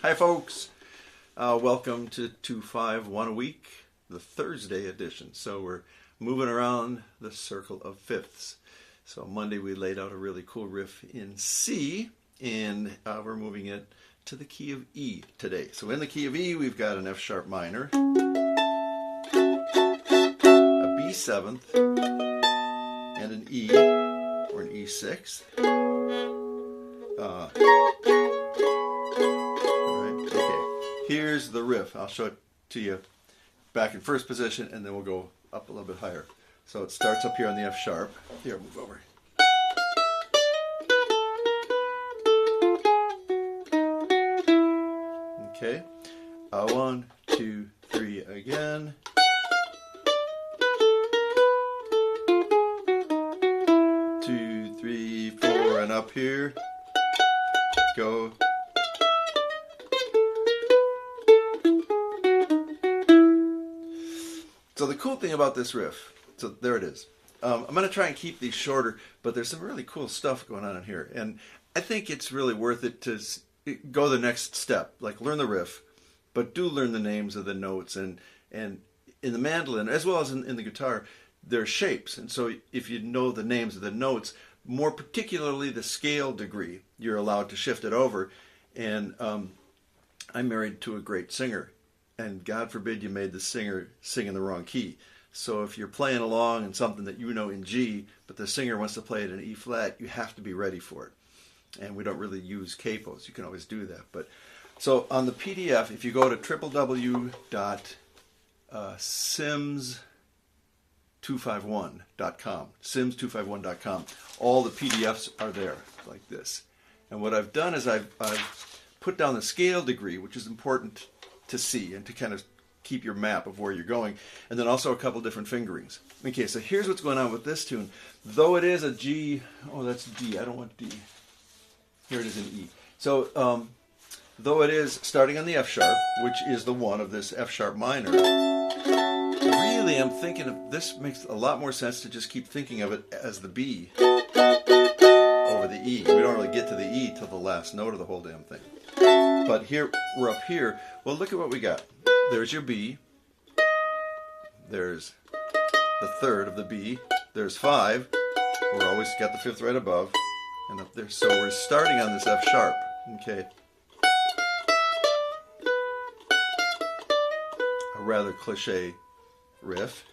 Hi folks, welcome to 251 a week, the Thursday edition. So we're moving around the circle of fifths. So Monday we laid out a really cool riff in C, and we're moving it to the key of E today. So in the key of E we've got an F sharp minor, a B seventh, and an E, or an E sixth. Here's the riff. I'll show it to you back in first position, and then we'll go up a little bit higher. So it starts up here on the F sharp. Here, move over. Okay. 1, 2, 3 again. Two, three, four, and up here. Go. So the cool thing about this riff, so there it is. I'm going to try and keep these shorter, but there's some really cool stuff going on in here. And I think it's really worth it to go the next step, like learn the riff, but do learn the names of the notes. And in the mandolin, as well as in the guitar, there are shapes. And so if you know the names of the notes, more particularly the scale degree, you're allowed to shift it over. And I'm married to a great singer. And God forbid you made the singer sing in the wrong key. So if you're playing along in something that you know in G, but the singer wants to play it in E flat, you have to be ready for it. And we don't really use capos. You can always do that. But so on the PDF, if you go to www.sims251.com, sims251.com, all the PDFs are there like this. And what I've done is I've put down the scale degree, which is important to see and to kind of keep your map of where you're going, and then also a couple different fingerings. Okay, so here's what's going on with this tune. Though it is a G, oh that's D, I don't want D. Here it is in E. So though it is starting on the F sharp, which is the one of this F sharp minor, really I'm thinking of this makes a lot more sense to just keep thinking of it as the B over the E. We don't really get to the E till the last note of the whole damn thing. But here, we're up here. Well, look at what we got. There's your B. There's the third of the B. There's 5. We're always got the fifth right above. And up there. So we're starting on this F sharp. Okay. A rather cliche riff.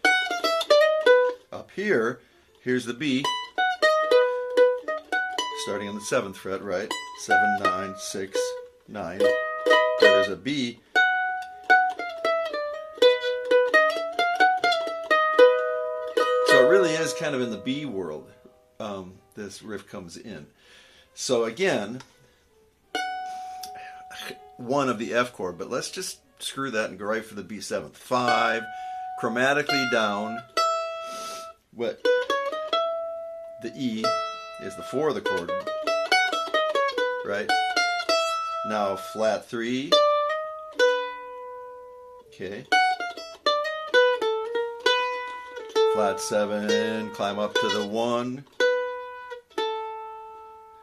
Up here, here's the B. Starting on the 7th fret, right? 7, 9, 6, 9. There's a B. So it really is kind of in the B world, this riff comes in. So again, 1 of the F chord, but let's just screw that and go right for the B7th. 5, chromatically down. What? The E is the 4 of the chord, right? Now flat 3, okay, flat 7, climb up to the 1,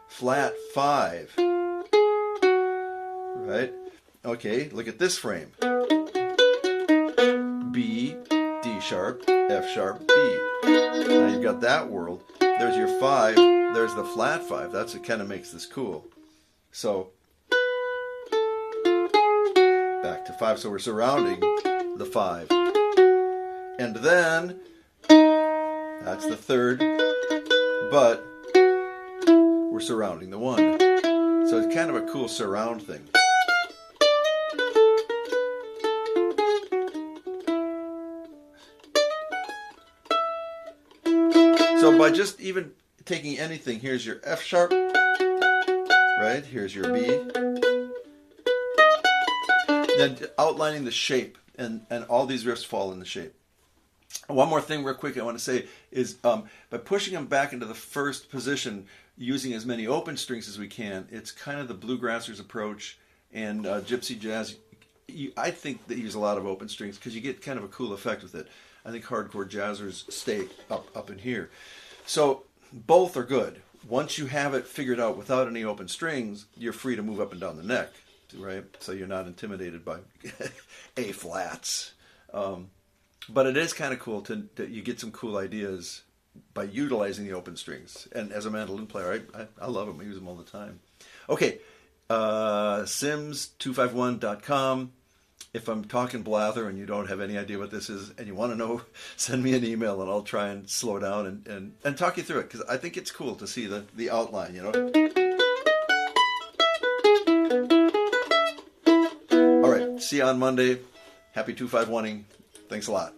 flat 5, right? Okay, look at this frame. B, D sharp, F sharp, B. Now you've got that world. There's your 5, there's the flat 5. That's what kind of makes this cool. So back to 5, so we're surrounding the 5. And then, that's the 3rd, but we're surrounding the 1. So it's kind of a cool surround thing. So by just even taking anything, here's your F sharp, right? Here's your B. Then outlining the shape, and all these riffs fall in the shape. One more thing real quick I want to say is by pushing them back into the first position, using as many open strings as we can, it's kind of the bluegrassers approach, and gypsy jazz, I think they use a lot of open strings because you get kind of a cool effect with it. I think hardcore jazzers stay up in here. So both are good. Once you have it figured out without any open strings, you're free to move up and down the neck. right? So you're not intimidated by A flats. But it is kind of cool that you get some cool ideas by utilizing the open strings. And as a mandolin player, I love them. I use them all the time. Okay, sims251.com. If I'm talking blather and you don't have any idea what this is and you want to know, send me an email and I'll try and slow down and talk you through it, because I think it's cool to see the outline, you know. All right, see you on Monday. Happy 251ing. Thanks a lot.